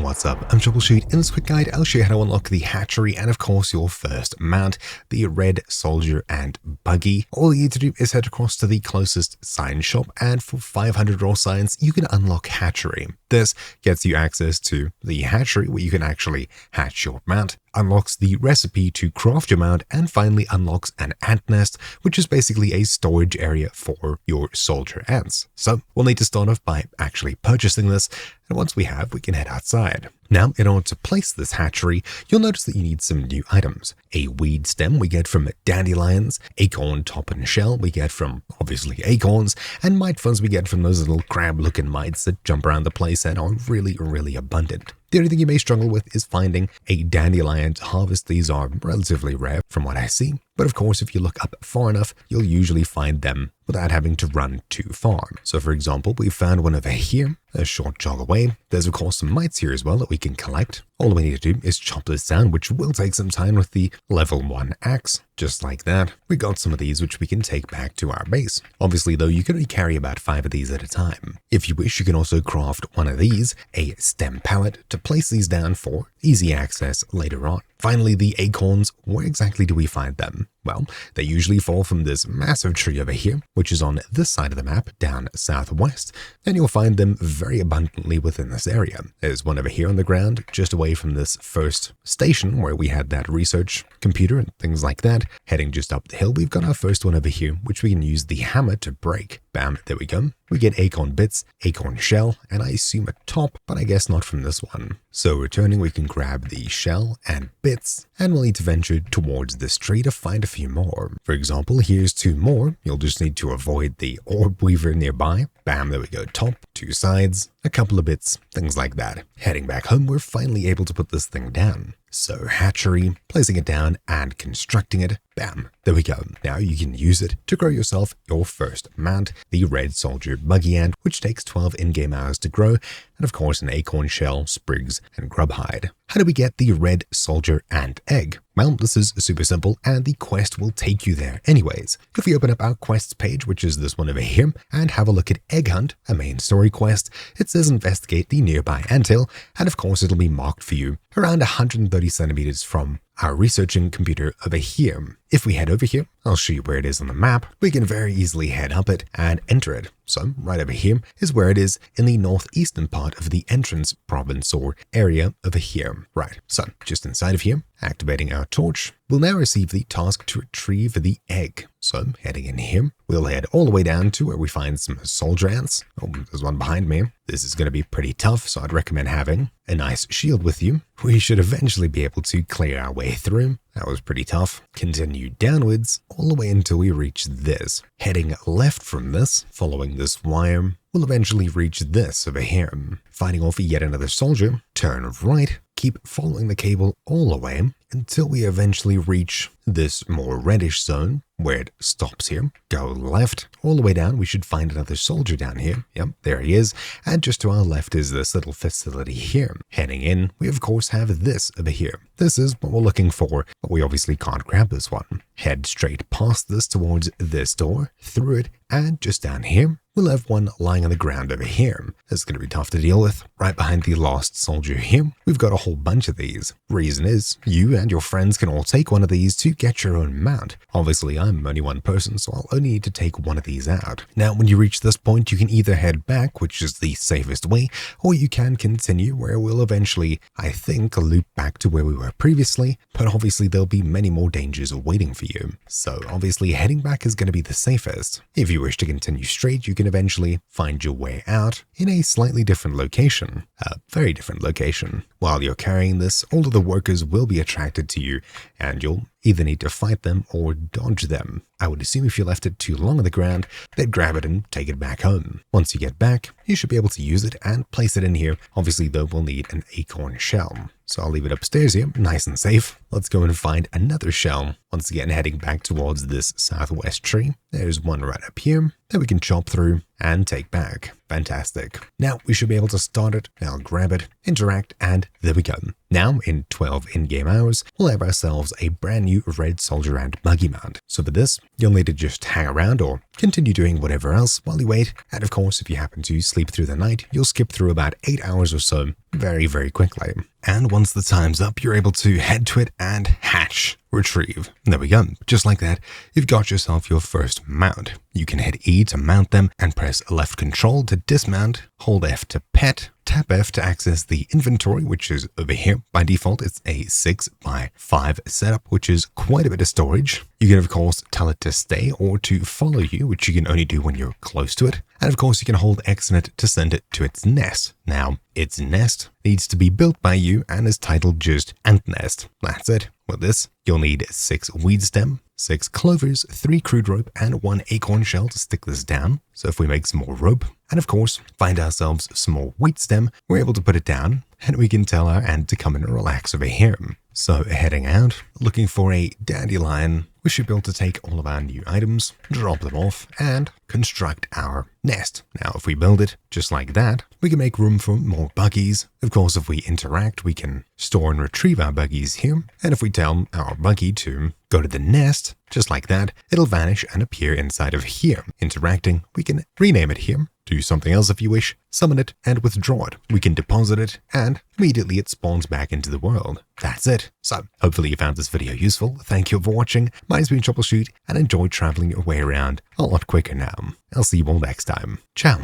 what's up? I'm Troubleshoot. In this quick guide, I'll show you how to unlock the hatchery and of course your first mount, the Red Soldier Ant Buggy. All you need to do is head across to the closest science shop, and for 500 raw science, you can unlock Hatchery. This gets you access to the hatchery where you can actually hatch your mount, unlocks the recipe to craft your mount, and finally unlocks an ant nest, which is basically a storage area for your soldier ants. So we'll need to start off by actually purchasing this, and once we have, we can head outside. Now, in order to place this hatchery, you'll notice that you need some new items. A weed stem we get from dandelions, acorn top and shell we get from, obviously, acorns, and mite funds we get from those little crab-looking mites that jump around the place and are really abundant. The only thing you may struggle with is finding a dandelion to harvest. These are relatively rare from what I see, but of course if you look up far enough, you'll usually find them without having to run too far. So for example, we found one over here, a short jog away. There's of course some mites here as well that we can collect. All we need to do is chop this down, which will take some time with the level 1 axe. Just like that, we got some of these which we can take back to our base. Obviously though, you can only carry about 5 of these at a time. If you wish, you can also craft one of these, a stem pallet, to place these down for easy access later on. Finally, the acorns, where exactly do we find them? Well, they usually fall from this massive tree over here, which is on this side of the map, down southwest, and you'll find them very abundantly within this area. There's one over here on the ground, just away from this first station where we had that research computer and things like that. Heading just up the hill, we've got our first one over here, which we can use the hammer to break. Bam, there we go. We get acorn bits, acorn shell, and I assume a top, but I guess not from this one. So returning, we can grab the shell and bits, and we'll need to venture towards this tree to find a few more. For example, here's 2 more. You'll just need to avoid the orb weaver nearby. Bam, there we go. Top, 2 sides, a couple of bits, things like that. Heading back home, we're finally able to put this thing down. So hatchery, placing it down and constructing it. Bam, there we go. Now you can use it to grow yourself your first mount, the Red Soldier Buggy Ant, which takes 12 in-game hours to grow, and of course an acorn shell, sprigs, and grub hide. How do we get the Red Soldier Ant Egg? Well, this is super simple, and the quest will take you there anyways. If we open up our quests page, which is this one over here, and have a look at Egg Hunt, a main story quest, it says investigate the nearby anthill, and of course it'll be marked for you around 130 centimeters from our researching computer over here. If we head over here, I'll show you where it is on the map. We can very easily head up it and enter it. So right over here is where it is in the northeastern part of the entrance province or area over here. Right, so just inside of here, activating our torch, we'll now receive the task to retrieve the egg. So heading in here, we'll head all the way down to where we find some soldier ants. Oh, there's one behind me. This is going to be pretty tough, so I'd recommend having a nice shield with you. We should eventually be able to clear our way through. That was pretty tough. Continue downwards all the way until we reach this. Heading left from this, following this wire, we'll eventually reach this over here. Fighting off yet another soldier, turn right, keep following the cable all the way until we eventually reach this more reddish zone where it stops here. Go left all the way down. We should find another soldier down here. Yep, there he is. And just to our left is this little facility here. Heading in, we of course have this over here. This is what we're looking for, but we obviously can't grab this one. Head straight past this towards this door, through it, and just down here, we'll have one lying on the ground over here. This is going to be tough to deal with. Right behind the last soldier here, we've got a whole bunch of these. Reason is, you and your friends can all take one of these to get your own mount. Obviously, I'm only one person, so I'll only need to take one of these out. Now, when you reach this point, you can either head back, which is the safest way, or you can continue where we'll eventually, I think, loop back to where we were previously, but obviously there'll be many more dangers waiting for you. So obviously heading back is going to be the safest. If you wish to continue straight, you can eventually find your way out in a slightly different location, a very different location. While you're carrying this, all of the workers will be attracted to you, and you'll either need to fight them or dodge them. I would assume if you left it too long on the ground, they'd grab it and take it back home. Once you get back, you should be able to use it and place it in here. Obviously though, we'll need an acorn shell. So I'll leave it upstairs here, nice and safe. Let's go and find another shell. Once again, heading back towards this southwest tree. There's one right up here that we can chop through and take back. Fantastic. Now we should be able to start it. I'll grab it, interact, and there we go. Now, in 12 in-game hours, we'll have ourselves a brand new new Red Soldier Ant Buggy mount. So for this, you'll need to just hang around or continue doing whatever else while you wait. And of course, if you happen to sleep through the night, you'll skip through about 8 hours or so very, very quickly. And once the time's up, you're able to head to it and hatch, retrieve. There we go. Just like that, you've got yourself your first mount. You can hit E to mount them and press left control to dismount, hold F to pet, tap F to access the inventory, which is over here. By default, it's a 6x5 setup, which is quite a bit of storage. You can, of course, tell it to stay or to follow you, which you can only do when you're close to it. And of course, you can hold X on it to send it to its nest. Now, its nest needs to be built by you and is titled just Ant Nest. That's it. With this, you'll need 6 weed stem, 6 clovers, 3 crude rope, and 1 acorn shell to stick this down. So if we make some more rope, and of course, find ourselves some more wheat stem, we're able to put it down, and we can tell our ant to come and relax over here. So heading out, looking for a dandelion, we should be able to take all of our new items, drop them off, and construct our nest. Now, if we build it just like that, we can make room for more buggies. Of course, if we interact, we can store and retrieve our buggies here. And if we tell our buggy to go to the nest, just like that, it'll vanish and appear inside of here. Interacting, we can rename it here, do something else if you wish, summon it, and withdraw it. We can deposit it, and immediately it spawns back into the world. That's it. So, hopefully you found this video useful. Thank you for watching. Mine's been Troubleshoot, and enjoy traveling your way around a lot quicker now. I'll see you all next time. Ciao.